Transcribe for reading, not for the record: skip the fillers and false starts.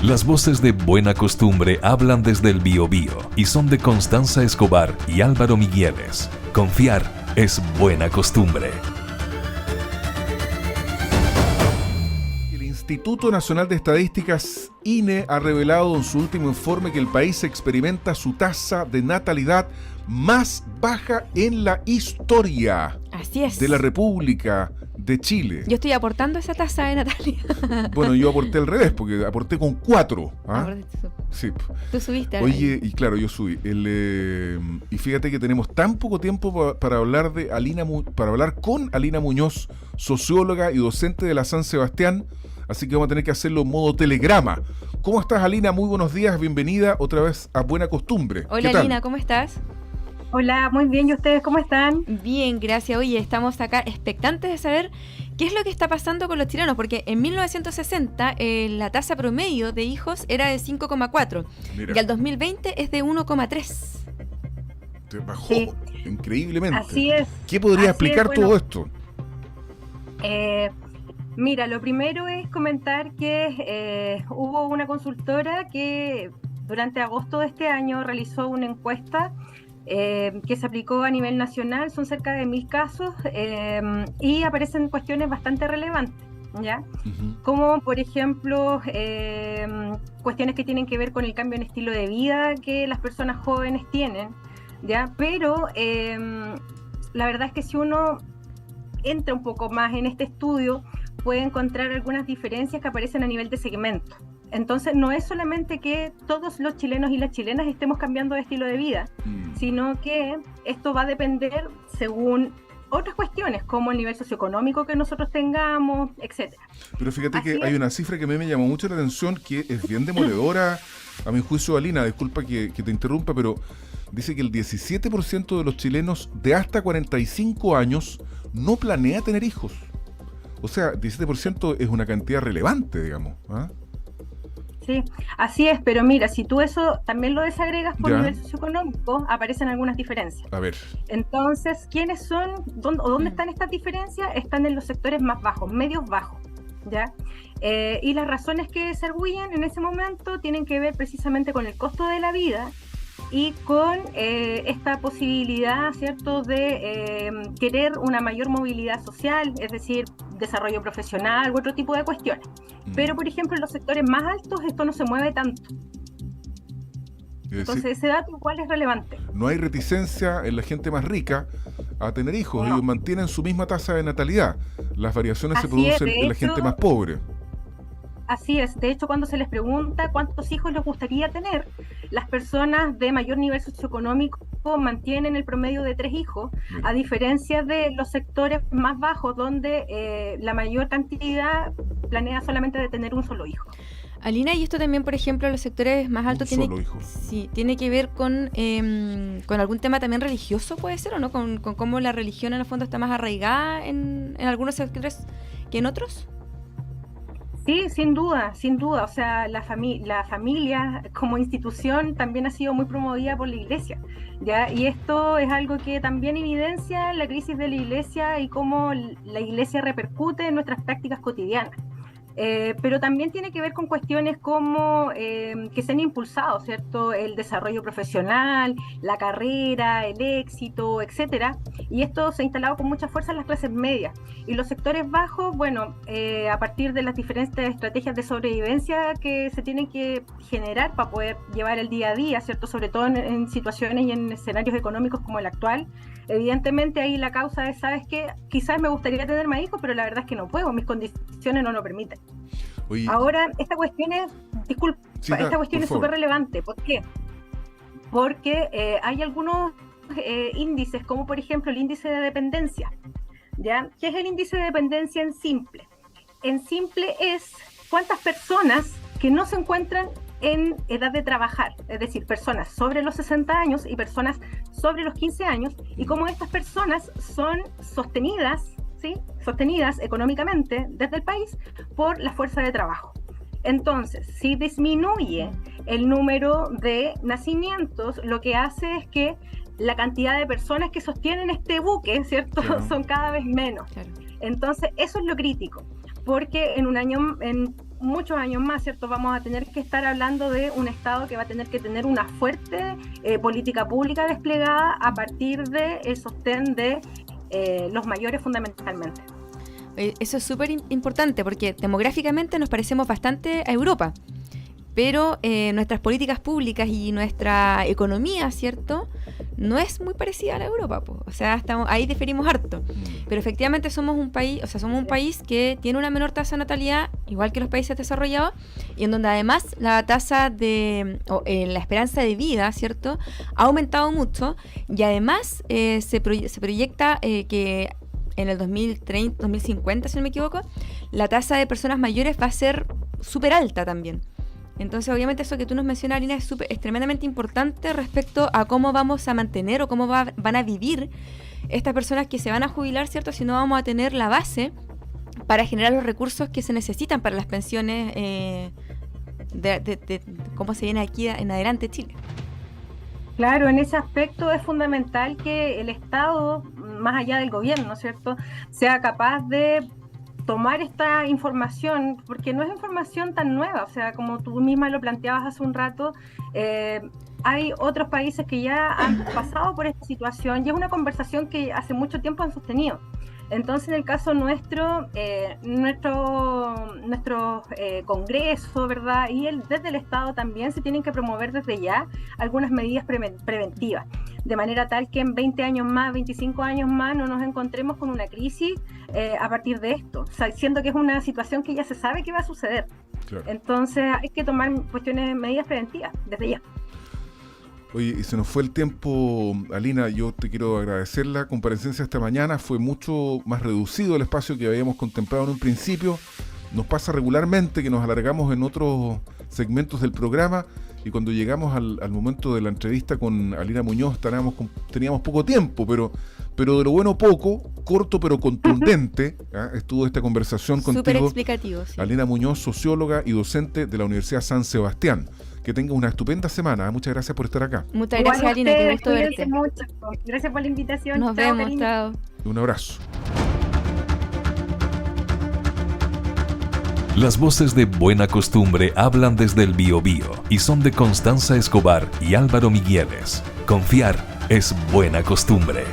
Las voces de Buena Costumbre hablan desde el Biobío y son de Constanza Escobar y Álvaro Migueles. Confiar es buena costumbre. El Instituto Nacional de Estadísticas, INE, ha revelado en su último informe que el país experimenta su tasa de natalidad más baja en la historia. Así es. De la República de Chile. Yo estoy aportando esa tasa de natalidad. Bueno, yo aporté al revés, porque aporté con 4. Sí. Tú subiste. Oye, y claro, yo subí. Y fíjate que tenemos tan poco tiempo para hablar con Alina Muñoz, socióloga y docente de la San Sebastián, así que vamos a tener que hacerlo en modo telegrama. ¿Cómo estás, Alina? Muy buenos días, bienvenida otra vez a Buena Costumbre. Hola, Alina, ¿cómo estás? Hola, muy bien, ¿y ustedes cómo están? Bien, gracias. Oye, estamos acá expectantes de saber qué es lo que está pasando con los chilenos, porque en 1960 la tasa promedio de hijos era de 5,4 y al 2020 es de 1,3. Te bajó, sí, increíblemente. Así es. ¿Qué podría explicar todo esto? Mira, lo primero es comentar que hubo una consultora que durante agosto de este año realizó una encuesta que se aplicó a nivel nacional, son cerca de 1000 casos y aparecen cuestiones bastante relevantes, ¿ya? Como por ejemplo cuestiones que tienen que ver con el cambio en estilo de vida que las personas jóvenes tienen, ¿ya? Pero la verdad es que si uno entra un poco más en este estudio puede encontrar algunas diferencias que aparecen a nivel de segmento. Entonces no es solamente que todos los chilenos y las chilenas estemos cambiando de estilo de vida, sino que esto va a depender según otras cuestiones, como el nivel socioeconómico que nosotros tengamos, etcétera. Pero fíjate que hay una cifra que a mí me llamó mucho la atención, que es bien demoledora, a mi juicio, Alina, disculpa que te interrumpa, pero dice que el 17% de los chilenos de hasta 45 años no planea tener hijos. O sea, 17% es una cantidad relevante, digamos, ¿ah? Sí, así es, pero mira, si tú eso también lo desagregas por nivel socioeconómico, aparecen algunas diferencias. A ver. Entonces, ¿quiénes son? ¿Dónde están estas diferencias? Están en los sectores más bajos, medios bajos, ¿ya? Y las razones que se arguyen en ese momento tienen que ver precisamente con el costo de la vida y con esta posibilidad, ¿cierto?, de querer una mayor movilidad social, es decir, desarrollo profesional u otro tipo de cuestiones. Pero, por ejemplo, en los sectores más altos esto no se mueve tanto. Entonces, ese dato igual es relevante. No hay reticencia en la gente más rica a tener hijos. Ellos mantienen su misma tasa de natalidad. Las variaciones se producen en la gente más pobre. Así es, de hecho cuando se les pregunta cuántos hijos les gustaría tener, las personas de mayor nivel socioeconómico mantienen el promedio de 3 hijos, a diferencia de los sectores más bajos donde la mayor cantidad planea solamente de tener un solo hijo. Alina, y esto también, por ejemplo, los sectores más altos tiene que ver con algún tema también religioso, ¿puede ser o no? Con cómo la religión en el fondo está más arraigada en algunos sectores que en otros. Sí, sin duda. O sea, la familia como institución también ha sido muy promovida por la Iglesia, ¿ya? Y esto es algo que también evidencia la crisis de la Iglesia y cómo la Iglesia repercute en nuestras prácticas cotidianas. Pero también tiene que ver con cuestiones como que se han impulsado, ¿cierto? El desarrollo profesional, la carrera, el éxito, etcétera. Y esto se ha instalado con mucha fuerza en las clases medias. Y los sectores bajos, bueno, a partir de las diferentes estrategias de sobrevivencia que se tienen que generar para poder llevar el día a día, ¿cierto? Sobre todo en situaciones y en escenarios económicos como el actual. Evidentemente ahí la causa es, ¿sabes qué? Quizás me gustaría tener más hijos, pero la verdad es que no puedo, mis condiciones no lo permiten. Oye, ahora, esta cuestión es súper relevante. ¿Por qué? Porque hay algunos índices, como por ejemplo el índice de dependencia, ¿ya? ¿Qué es el índice de dependencia en simple? En simple es cuántas personas que no se encuentran en edad de trabajar, es decir, personas sobre los 60 años y personas sobre los 15 años, y cómo estas personas son sostenidas, ¿sí?, sostenidas económicamente desde el país por la fuerza de trabajo. Entonces, si disminuye el número de nacimientos, lo que hace es que la cantidad de personas que sostienen este buque, ¿cierto?, son cada vez menos. Entonces, eso es lo crítico, porque en muchos años más, ¿cierto? Vamos a tener que estar hablando de un Estado que va a tener que tener una fuerte política pública desplegada a partir del sostén de los mayores fundamentalmente. Eso es súper importante porque demográficamente nos parecemos bastante a Europa, pero nuestras políticas públicas y nuestra economía, ¿cierto?, no es muy parecida a la Europa, po. O sea, ahí diferimos harto. Pero efectivamente somos un país que tiene una menor tasa de natalidad, igual que los países desarrollados, y en donde además la tasa la esperanza de vida, ¿cierto?, ha aumentado mucho, y además se proyecta que en el 2030, 2050, si no me equivoco, la tasa de personas mayores va a ser súper alta también. Entonces, obviamente, eso que tú nos mencionas, Alina, es tremendamente importante respecto a cómo vamos a mantener o cómo van a vivir estas personas que se van a jubilar, ¿cierto? Si no vamos a tener la base para generar los recursos que se necesitan para las pensiones de cómo se viene aquí en adelante Chile. Claro, en ese aspecto es fundamental que el Estado, más allá del gobierno, ¿cierto?, sea capaz de tomar esta información, porque no es información tan nueva, o sea, como tú misma lo planteabas hace un rato, hay otros países que ya han pasado por esta situación y es una conversación que hace mucho tiempo han sostenido. Entonces, en el caso nuestro Congreso, ¿verdad?, y desde el Estado también se tienen que promover desde ya algunas medidas preventivas, de manera tal que en 20 años más, 25 años más, no nos encontremos con una crisis a partir de esto, o sea, siendo que es una situación que ya se sabe que va a suceder. Claro. Entonces, hay que tomar medidas preventivas desde ya. Oye, y se nos fue el tiempo, Alina. Yo te quiero agradecer la comparecencia esta mañana. Fue mucho más reducido el espacio que habíamos contemplado en un principio. Nos pasa regularmente que nos alargamos en otros segmentos del programa y cuando llegamos al momento de la entrevista con Alina Muñoz teníamos poco tiempo, pero de lo bueno poco, corto pero contundente, estuvo esta conversación contigo. Súper explicativo, sí. Alina Muñoz, socióloga y docente de la Universidad San Sebastián. Que tenga una estupenda semana. Muchas gracias por estar acá. Muchas gracias, Alina. Qué gusto verte. Mucho. Gracias por la invitación. Nos vemos. Chao. Un abrazo. Las voces de Buena Costumbre hablan desde el Biobío y son de Constanza Escobar y Álvaro Migueles. Confiar es buena costumbre.